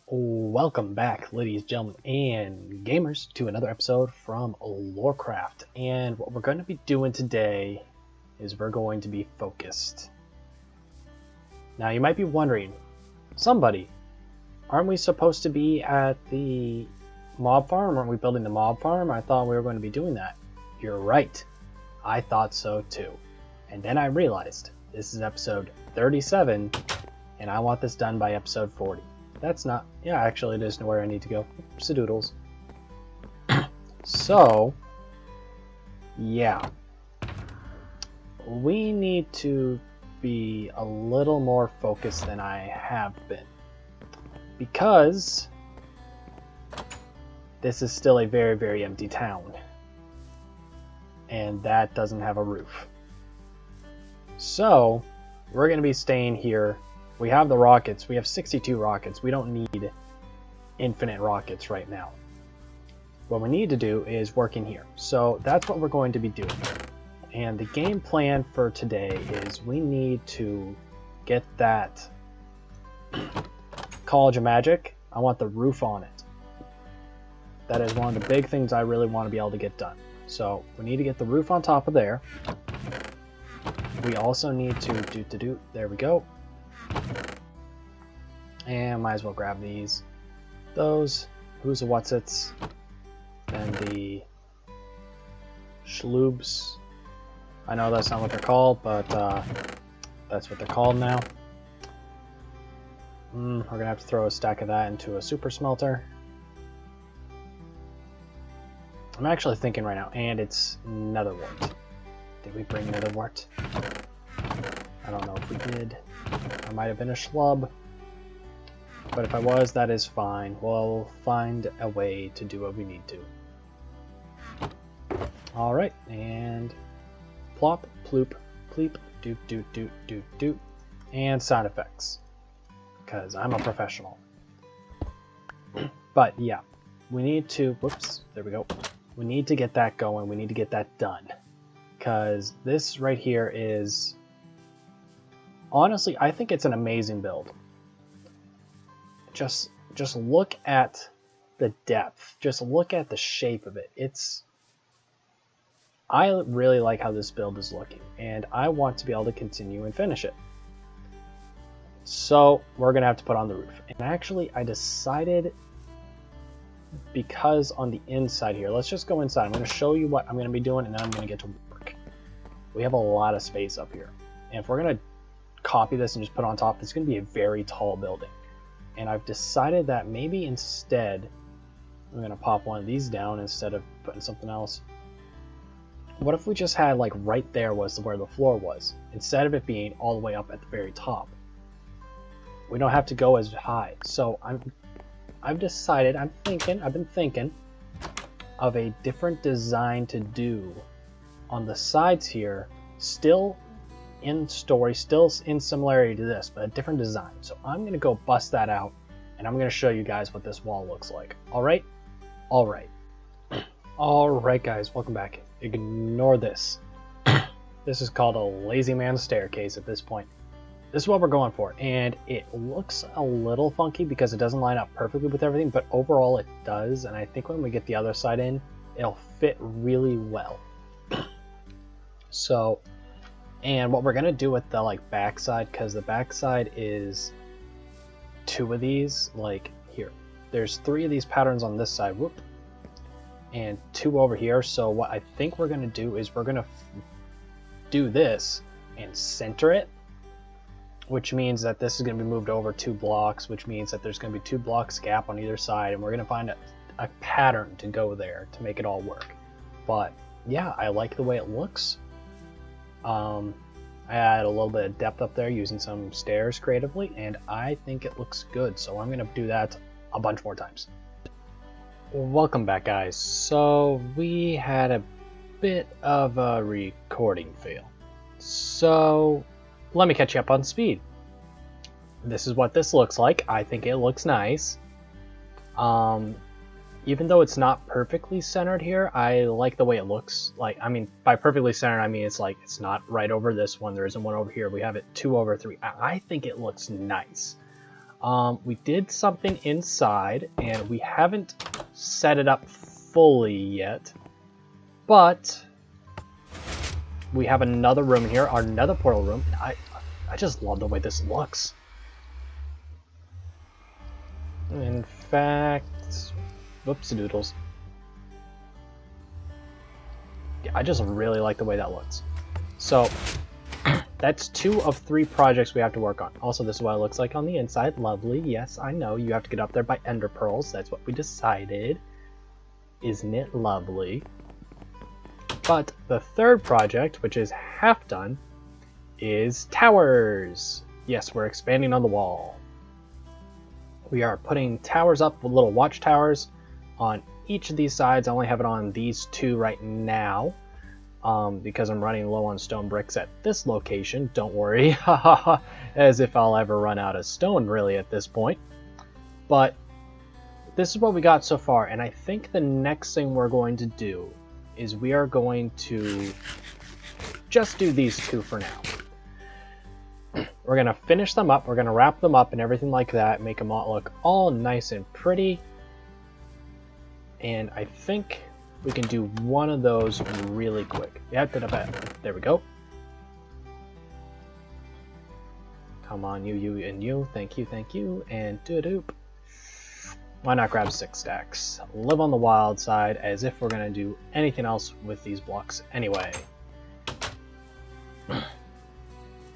Welcome back, ladies, gentlemen, and gamers, to another episode from LORECRAFT. And what we're going to be doing today is we're going to be focused. Now, you might be wondering, aren't we supposed to be at the mob farm? Aren't we building the mob farm? I thought we were going to be doing that. You're right. I thought so too. And then I realized this is episode 37, and I want this done by episode 40. That's not... Yeah, actually, it is where I need to go. Sadoodles. So, yeah. We need to be a little more focused than I have been. Because this is still a very, very empty town. And that doesn't have a roof. So, we're going to be staying here. We have the rockets. We have 62 rockets. We don't need infinite rockets right now. What we need to do is work in here. So that's what we're going to be doing. And the game plan for today is we need to get that College of Magic. I want the roof on it. That is one of the big things I really want to be able to get done. So we need to get the roof on top of there. We also need to there we go. And might as well grab these. Those. Who's the what's-its? And the schloobs. I know that's not what they're called, but that's what they're called now. We're gonna have to throw a stack of that into a super smelter. I'm actually thinking right now, and it's netherwort. Did we bring netherwort? I don't know if we did. I might have been a schlub. But if I was, that is fine. We'll find a way to do what we need to. Alright, and plop, ploop, pleep, doop, doop, doop, doop, doop. And sound effects. Because I'm a professional. But yeah, we need to, whoops, there we go. We need to get that going. We need to get that done. Because this right here is... Honestly, I think it's an amazing build. Just look at the depth. Just look at the shape of it. I really like how this build is looking, and I want to be able to continue and finish it. So we're gonna have to put on the roof. And actually, I decided, because on the inside here, let's just go inside. I'm gonna show you what I'm gonna be doing, and then I'm gonna get to work. We have a lot of space up here, and if we're gonna copy this and just put it on top, it's going to be a very tall building. And I've decided that maybe instead I'm going to pop one of these down instead of putting something else. What if we just had, like, right there was where the floor was, instead of it being all the way up at the very top? We don't have to go as high. So I've decided, I've been thinking of a different design to do on the sides here, still in story, still in similarity to this, but a different design. So I'm going to go bust that out, and I'm going to show you guys what this wall looks like. Alright? Alright. Alright guys, welcome back. Ignore this. This is called a lazy man staircase at this point. This is what we're going for, and it looks a little funky because it doesn't line up perfectly with everything, but overall it does, and I think when we get the other side in, it'll fit really well. So... And what we're going to do with the backside, because the backside is 2 of these, here. There's 3 of these patterns on this side, whoop, and 2 over here. So what I think we're going to do is we're going to do this and center it, which means that this is going to be moved over 2 blocks, which means that there's going to be 2 blocks gap on either side, and we're going to find a pattern to go there to make it all work. But yeah, I like the way it looks. I add a little bit of depth up there using some stairs creatively, and I think it looks good, so I'm going to do that a bunch more times. Welcome back, guys. So we had a bit of a recording fail, so let me catch you up on speed. This is what this looks like. I think it looks nice. Even though it's not perfectly centered here, I like the way it looks. I mean, by perfectly centered, I mean it's not right over this one. There isn't one over here. We have it 2 over 3. I think it looks nice. We did something inside, and we haven't set it up fully yet, but we have another room here, our nether portal room. And I just love the way this looks. In fact, whoopsie-doodles. Yeah, I just really like the way that looks. So that's 2 of 3 projects we have to work on. Also, this is what it looks like on the inside. Lovely. Yes, I know you have to get up there by ender pearls. That's what we decided. Isn't it lovely? But the 3rd project, which is half done, is towers. Yes, we're expanding on the wall. We are putting towers up with little watchtowers on each of these sides. I only have it on these 2 right now because I'm running low on stone bricks at this location. Don't worry, as if I'll ever run out of stone really at this point. But this is what we got so far, and I think the next thing we're going to do is we are going to just do these 2 for now. We're going to finish them up, we're going to wrap them up and everything like that, make them all look all nice and pretty. And I think we can do one of those really quick. Yeah, there we go. Come on, you, and you. Thank you. And doop. Why not grab 6 stacks? Live on the wild side as if we're going to do anything else with these blocks anyway.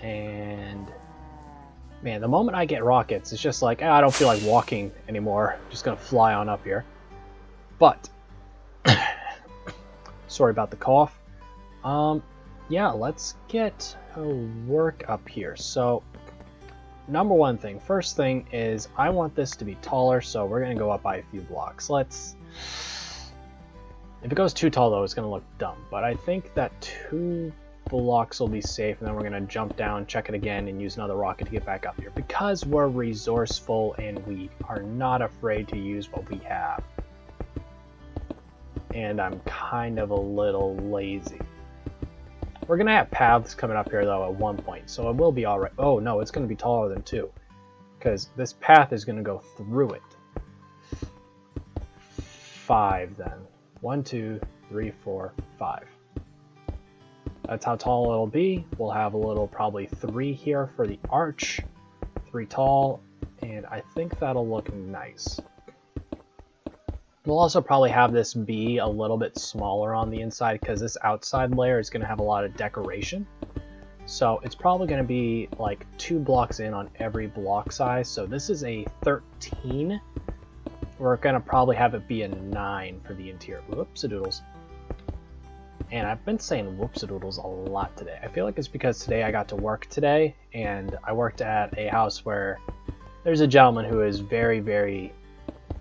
And man, the moment I get rockets, it's just like, I don't feel like walking anymore. I'm just going to fly on up here. But sorry about the cough. Yeah, let's get work up here. So number one thing, first thing is I want this to be taller, so we're going to go up by a few blocks. If it goes too tall though, it's going to look dumb, but I think that 2 blocks will be safe, and then we're going to jump down, check it again, and use another rocket to get back up here because we're resourceful and we are not afraid to use what we have. And I'm kind of a little lazy. We're going to have paths coming up here, though, at one point, so it will be alright. Oh, no, it's going to be taller than 2, because this path is going to go through it. 5, then. 1, 2, 3, 4, 5. That's how tall it'll be. We'll have a little, probably 3 here for the arch. 3 tall, and I think that'll look nice. We'll also probably have this be a little bit smaller on the inside because this outside layer is going to have a lot of decoration. So it's probably going to be like 2 blocks in on every block size. So this is a 13. We're going to probably have it be a 9 for the interior. Whoopsie-doodles. And I've been saying whoopsie-doodles a lot today. I feel like it's because today I got to work today, and I worked at a house where there's a gentleman who is very, very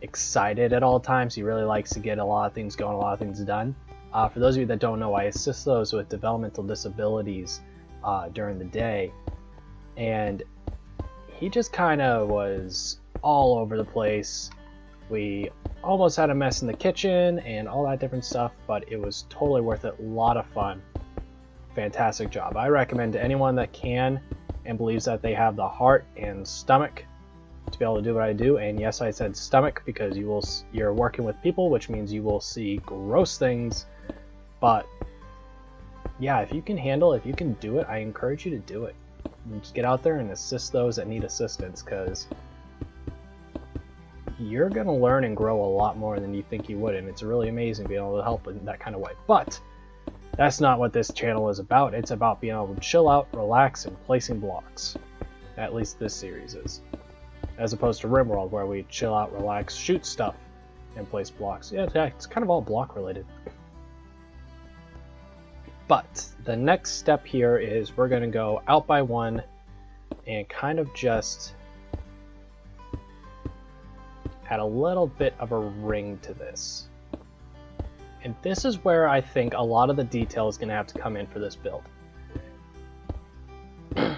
excited at all times. He really likes to get a lot of things going, a lot of things done. For those of you that don't know, I assist those with developmental disabilities during the day, and he just kind of was all over the place. We almost had a mess in the kitchen and all that different stuff, but it was totally worth it. A lot of fun. Fantastic job. I recommend to anyone that can and believes that they have the heart and stomach to be able to do what I do. And yes, I said stomach because you're working with people, which means you will see gross things. But yeah, if you can handle it, if you can do it, I encourage you to do it. And just get out there and assist those that need assistance, because you're going to learn and grow a lot more than you think you would, and it's really amazing being able to help in that kind of way. But that's not what this channel is about. It's about being able to chill out, relax, and placing blocks. At least this series is. As opposed to RimWorld, where we chill out, relax, shoot stuff, and place blocks. Yeah, it's kind of all block related. But the next step here is we're going to go out by 1 and kind of just add a little bit of a ring to this. And this is where I think a lot of the detail is going to have to come in for this build. And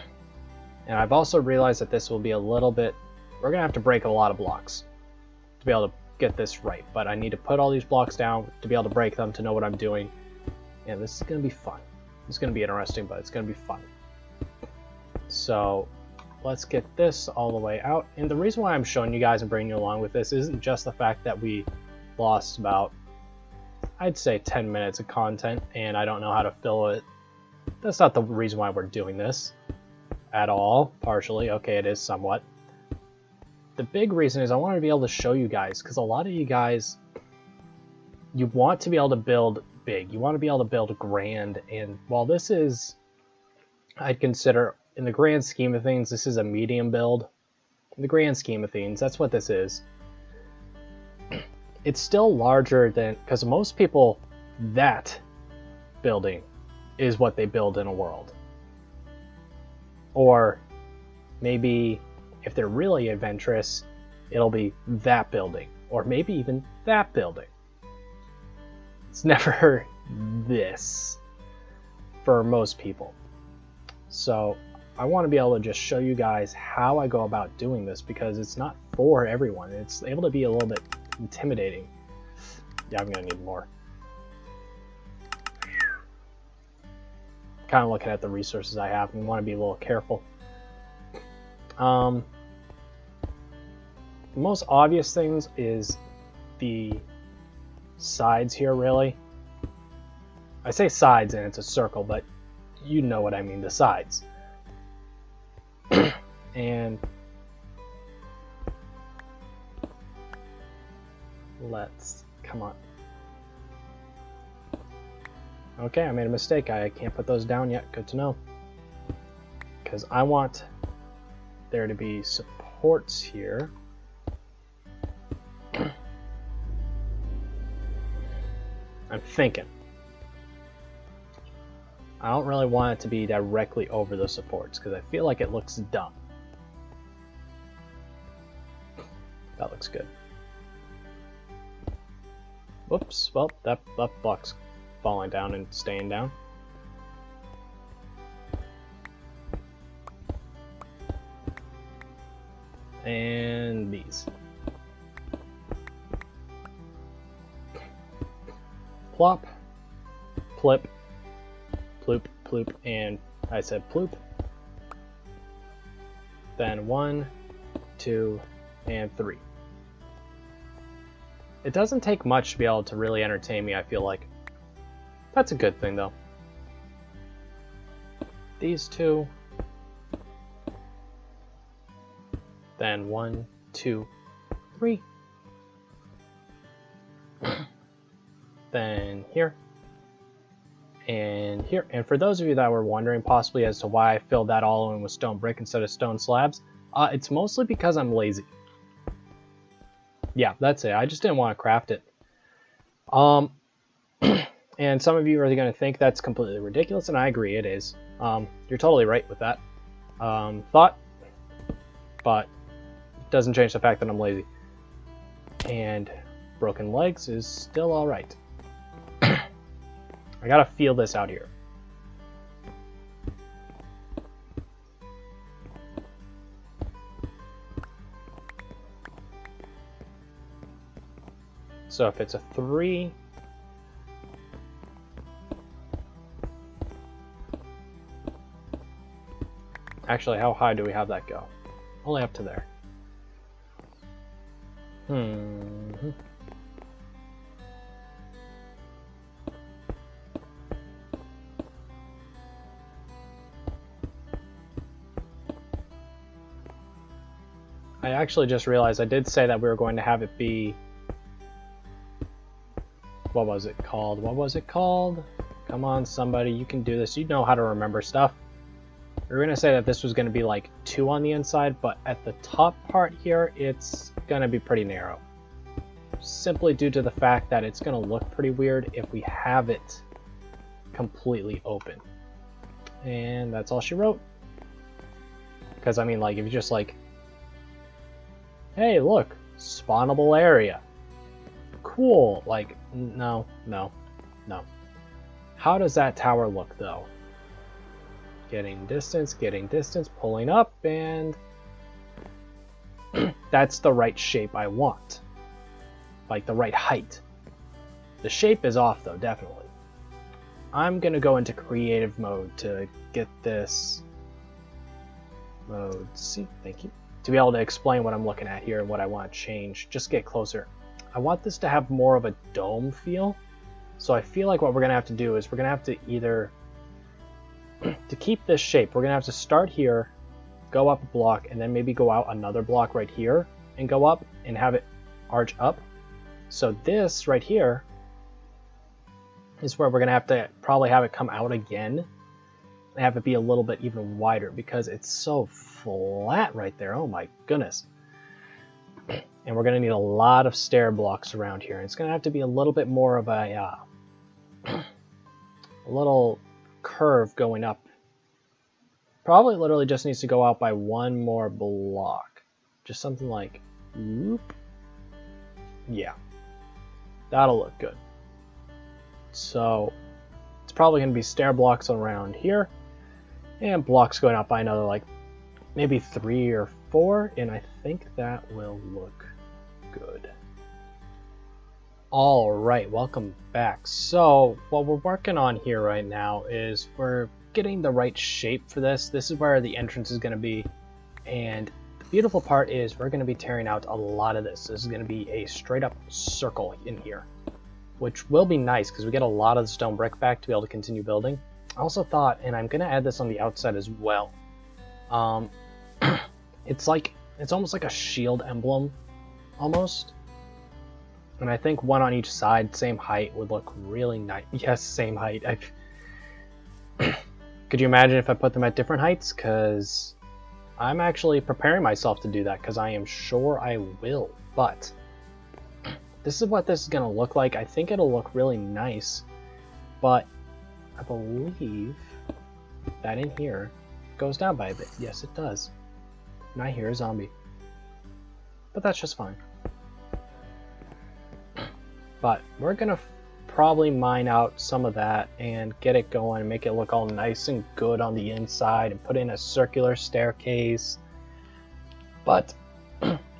I've also realized that this will be a little bit, we're going to have to break a lot of blocks to be able to get this right. But I need to put all these blocks down to be able to break them, to know what I'm doing. And this is going to be fun. It's going to be interesting, but it's going to be fun. So let's get this all the way out. And the reason why I'm showing you guys and bringing you along with this isn't just the fact that we lost about, I'd say 10 minutes of content and I don't know how to fill it. That's not the reason why we're doing this at all. Partially, okay, it is somewhat. The big reason is I wanted to be able to show you guys, because a lot of you guys, you want to be able to build big. You want to be able to build grand. And while this is, I'd consider, in the grand scheme of things, this is a medium build. In the grand scheme of things, that's what this is. It's still larger than, because most people, that building is what they build in a world. Or maybe if they're really adventurous, it'll be that building, or maybe even that building. It's never this for most people. So I want to be able to just show you guys how I go about doing this, because it's not for everyone. It's able to be a little bit intimidating. Yeah, I'm gonna need more. Kind of looking at the resources I have and want to be a little careful. The most obvious things is the sides here, really. I say sides and it's a circle, but you know what I mean, the sides. And let's, come on. Okay, I made a mistake. I can't put those down yet. Good to know. Because I want there to be supports here. I'm thinking. I don't really want it to be directly over the supports, because I feel like it looks dumb. That looks good. Whoops, well, that block's falling down and staying down. And these. Plop, plip, ploop, ploop, and I said ploop. Then 1, 2, and 3. It doesn't take much to be able to really entertain me, I feel like. That's a good thing, though. These two. Then 1, 2, 3. Then here. And here. And for those of you that were wondering possibly as to why I filled that all in with stone brick instead of stone slabs, it's mostly because I'm lazy. Yeah, that's it. I just didn't want to craft it. And some of you are going to think that's completely ridiculous, and I agree, it is. You're totally right with that thought, but it doesn't change the fact that I'm lazy. And broken legs is still alright. I gotta feel this out here. So if it's a 3, actually, how high do we have that go? Only up to there. I actually just realized I did say that we were going to have it be... What was it called? What was it called? Come on, somebody, you can do this. You know how to remember stuff. We were going to say that this was going to be like 2 on the inside, but at the top part here, it's going to be pretty narrow. Simply due to the fact that it's going to look pretty weird if we have it completely open. And that's all she wrote. Because, I mean, like, if you just like... Hey, look, spawnable area. Cool. Like, no. How does that tower look, though? Getting distance, pulling up, and that's the right shape I want. Like, the right height. The shape is off, though, definitely. I'm gonna go into creative mode to get this Mode C, thank you. To be able to explain what I'm looking at here and what I want to change, just get closer. I want this to have more of a dome feel. So I feel like what we're going to have to do is we're going to have to either, to keep this shape, we're going to have to start here, go up a block, and then maybe go out another block right here and go up and have it arch up. So this right here is where we're going to have to probably have it come out again and have it be a little bit even wider because it's so flat right there. Oh my goodness. And we're going to need a lot of stair blocks around here. And it's going to have to be a little bit more of a little curve going up. Probably literally just needs to go out by one more block. Just something like, whoop. Yeah, that'll look good. So it's probably going to be stair blocks around here and blocks going up by another like maybe 3 or 4, and I think that will look good. All right, welcome back. So what we're working on here right now is we're getting the right shape for this. This is where the entrance is going to be, and the beautiful part is we're going to be tearing out a lot of this. This is going to be a straight up circle in here, which will be nice because we get a lot of the stone brick back to be able to continue building. I also thought, and I'm going to add this on the outside as well, it's almost like a shield emblem almost, and I think one on each side, same height, would look really nice. Yes, same height. Could you imagine if I put them at different heights? Because I'm actually preparing myself to do that because I am sure I will. But this is what this is going to look like. I think it'll look really nice, but I believe that in here goes down by a bit. Yes, it does. And I hear a zombie. But that's just fine. But we're going to probably mine out some of that and get it going and make it look all nice and good on the inside and put in a circular staircase. But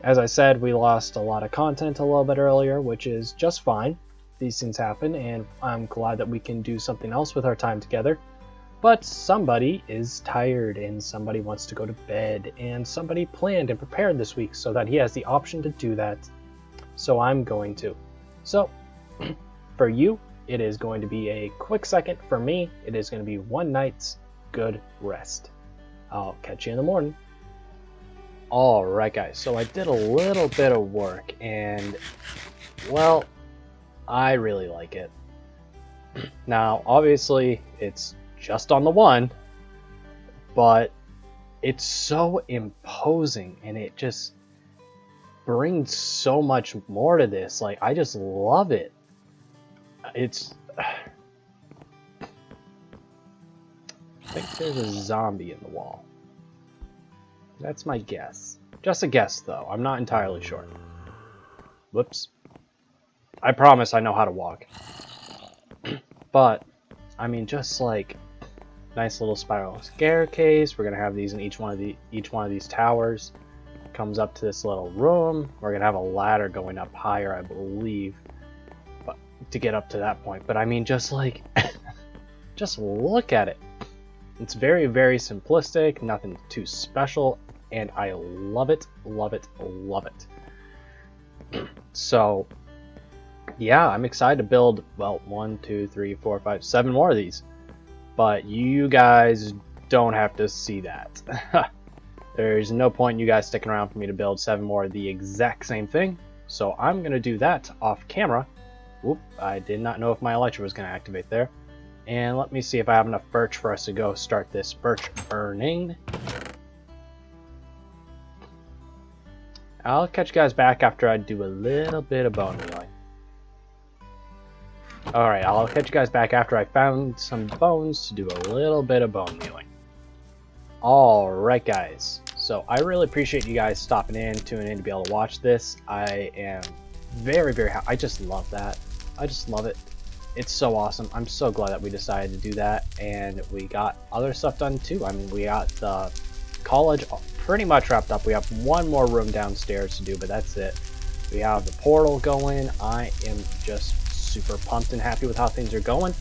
as I said, we lost a lot of content a little bit earlier, which is just fine. These things happen, and I'm glad that we can do something else with our time together. But somebody is tired and somebody wants to go to bed, and somebody planned and prepared this week so that he has the option to do that. So I'm going to. So for you, it is going to be a quick second. For me, it is going to be one night's good rest. I'll catch you in the morning. Alright guys, so I did a little bit of work and, well, I really like it. Now, obviously, it's just on the one, but it's so imposing and it just brings so much more to this. Like, I just love it. It's... I think there's a zombie in the wall. That's my guess. Just a guess, though. I'm not entirely sure. Whoops. I promise I know how to walk. But, I mean, just like nice little spiral staircase. We're gonna have these in each one of these towers. Comes up to this little room. We're gonna have a ladder going up higher, I believe, but to get up to that point. But I mean, just like, just look at it. It's very, very simplistic. Nothing too special, and I love it, love it, love it. So, yeah, I'm excited to build, well, 1, 2, 3, 4, 5, 7 more of these. But you guys don't have to see that. There's no point in you guys sticking around for me to build 7 more of the exact same thing. So I'm going to do that off camera. Whoop, I did not know if my electric was going to activate there. And let me see if I have enough birch for us to go start this birch burning. I'll catch you guys back after I do a little bit of bone mealing. Alright, I'll catch you guys back after I found some bones to do a little bit of bone mealing. Alright guys, so I really appreciate you guys stopping in, tuning in to be able to watch this. I am very, very happy. I just love that. I just love it. It's so awesome. I'm so glad that we decided to do that, and we got other stuff done too. I mean, we got the college pretty much wrapped up. We have one more room downstairs to do, but that's it. We have the portal going. I am just super pumped and happy with how things are going.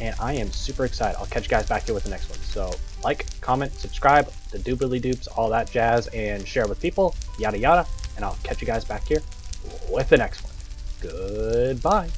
and I am super excited. I'll catch you guys back here with the next one. So like, comment, subscribe, the doobly doops, all that jazz, and share with people, yada yada, and I'll catch you guys back here with the next one. Goodbye.